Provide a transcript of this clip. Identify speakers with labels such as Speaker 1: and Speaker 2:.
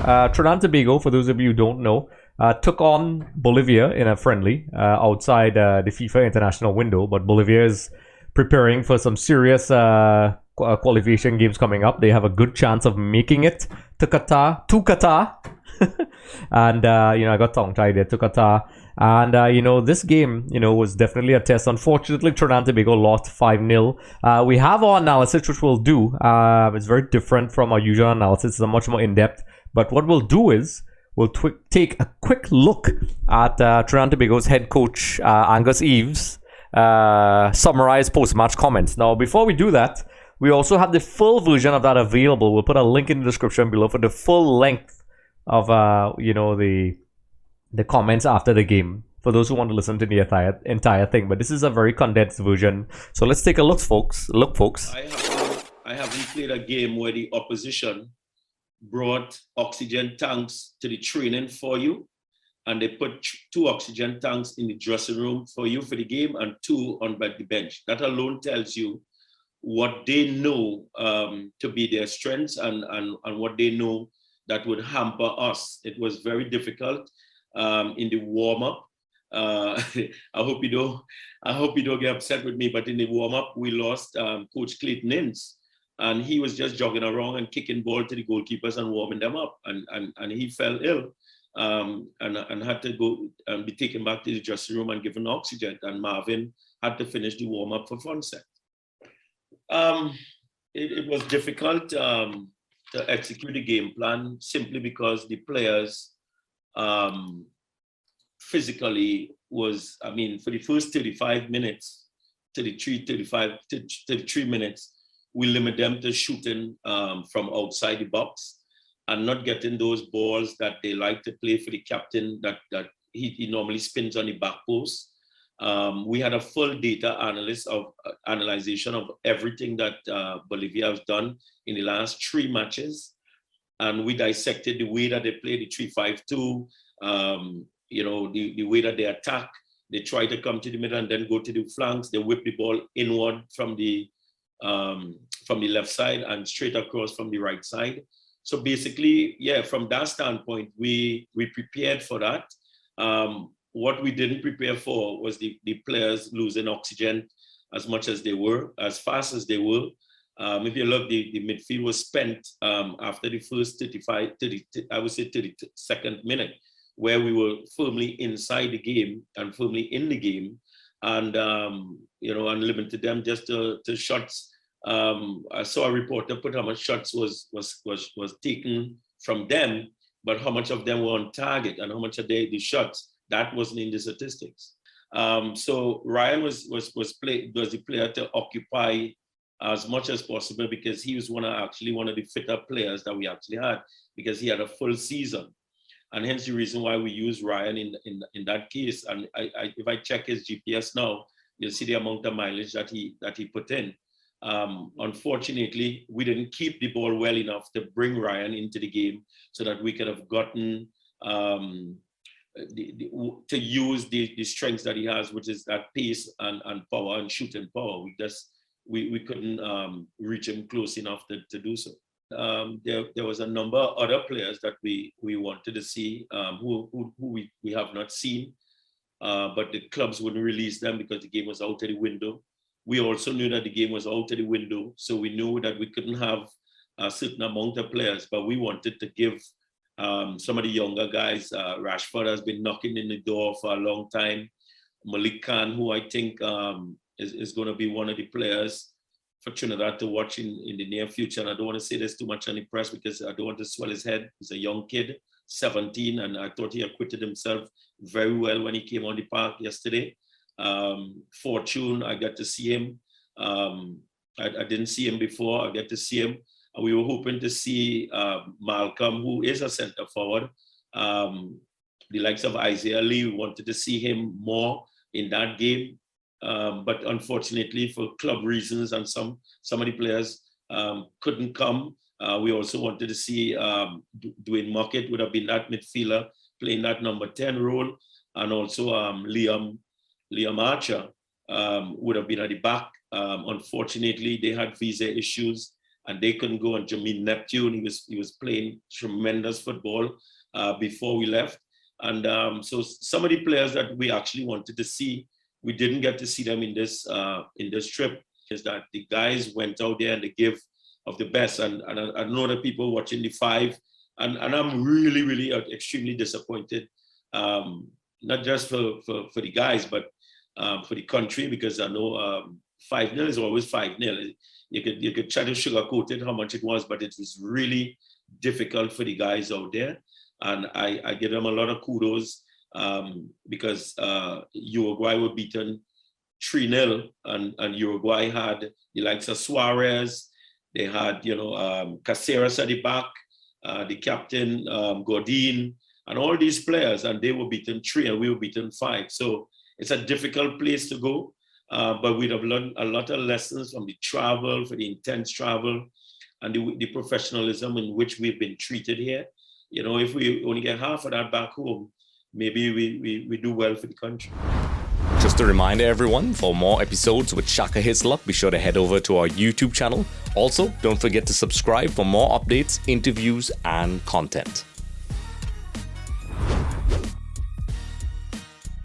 Speaker 1: Trinidad Tobago, for those of you who don't know, took on Bolivia in a friendly outside the FIFA international window. But Bolivia is preparing for some serious qualification games coming up. They have a good chance of making it to Qatar. And I got tongue tied there, to Qatar. And this game was definitely a test. Unfortunately, Trinidad Tobago lost 5-0. We have our analysis, which we'll do. It's very different from our usual analysis. It's a much more in-depth. But what we'll do is we'll take a quick look at Trinidad Tobago's head coach, Angus Eve's summarized post-match comments. Now, before we do that, we also have the full version of that available. We'll put a link in the description below for the full length of the comments after the game, for those who want to listen to the entire thing. But this is a very condensed version. So let's take a look, folks.
Speaker 2: I haven't played a game where the opposition brought oxygen tanks to the training for you, and they put 2 oxygen tanks in the dressing room for you for the game and 2 on the bench. That alone tells you what they know to be their strengths and what they know that would hamper us. It was very difficult in the warm-up. I hope you don't get upset with me, but in the warm-up we lost Coach Clayton Ince, and he was just jogging around and kicking ball to the goalkeepers and warming them up, and he fell ill and had to go and be taken back to the dressing room and given oxygen, and Marvin had to finish the warm-up for Fonset. It was difficult to execute the game plan simply because the players physically was, for the first 35 minutes, 33 minutes, we limit them to shooting from outside the box and not getting those balls that they like to play for the captain that he normally spins on the back post. We had a full data analyzation of everything that Bolivia has done in the last 3 matches. And we dissected the way that they play the 3-5-2, the way that they attack. They try to come to the middle and then go to the flanks. They whip the ball inward from the left side and straight across from the right side. So basically, from that standpoint, we prepared for that. What we didn't prepare for was the players losing oxygen as much as they were, as fast as they were. If you look, the midfield was spent after the first 32nd minute, where we were firmly inside the game and firmly in the game, and and limited them just to shots. I saw a reporter put how much shots was taken from them, but how much of them were on target and how much of the shots, that wasn't in the statistics. So Ryan was the player to occupy as much as possible, because he was one of the fitter players that we actually had, because he had a full season, and hence the reason why we use Ryan in that case. And if I check his GPS now, you'll see the amount of mileage that he put in. Unfortunately, we didn't keep the ball well enough to bring Ryan into the game so that we could have gotten to use the strengths that he has, which is that pace and power and shooting power. We couldn't reach him close enough to do so. There was a number of other players that we wanted to see who we have not seen, but the clubs wouldn't release them because the game was out of the window. We also knew that the game was out of the window, so we knew that we couldn't have a certain amount of players, but we wanted to give some of the younger guys. Rashford has been knocking in the door for a long time. Malik Khan, who I think is going to be one of the players for Trinidad to watch in the near future. And I don't want to say this too much on the press because I don't want to swell his head. He's a young kid, 17, and I thought he acquitted himself very well when he came on the park yesterday. Fortune, I got to see him. I didn't see him before. I get to see him. And we were hoping to see Malcolm, who is a center forward. The likes of Isaiah Lee, we wanted to see him more in that game. But unfortunately, for club reasons, and some of the players couldn't come. We also wanted to see Dwayne Muckett would have been that midfielder playing that number 10 role, and also Liam Archer would have been at the back. Unfortunately, they had visa issues and they couldn't go. And Jermaine Neptune, he was playing tremendous football before we left. And so some of the players that we actually wanted to see, we didn't get to see them in this trip. Is that the guys went out there and they gave of the best. And I know that people watching the five, and I'm really, really extremely disappointed, not just for the guys, but for the country, because I know 5-0 is always 5-0. You could try to sugarcoat it how much it was, but it was really difficult for the guys out there. And I give them a lot of kudos because Uruguay were beaten 3-0, and Uruguay had the likes of Suarez. They had, Caceres at the back, the captain, Godin, and all these players, and they were beaten 3 and we were beaten 5. So it's a difficult place to go, but we'd have learned a lot of lessons from the travel, for the intense travel, and the professionalism in which we've been treated here. If we only get half of that back home, maybe we do well for the country.
Speaker 3: Just a reminder, everyone, for more episodes with Shaka Hislop, be sure to head over to our YouTube channel. Also, don't forget to subscribe for more updates, interviews, and content.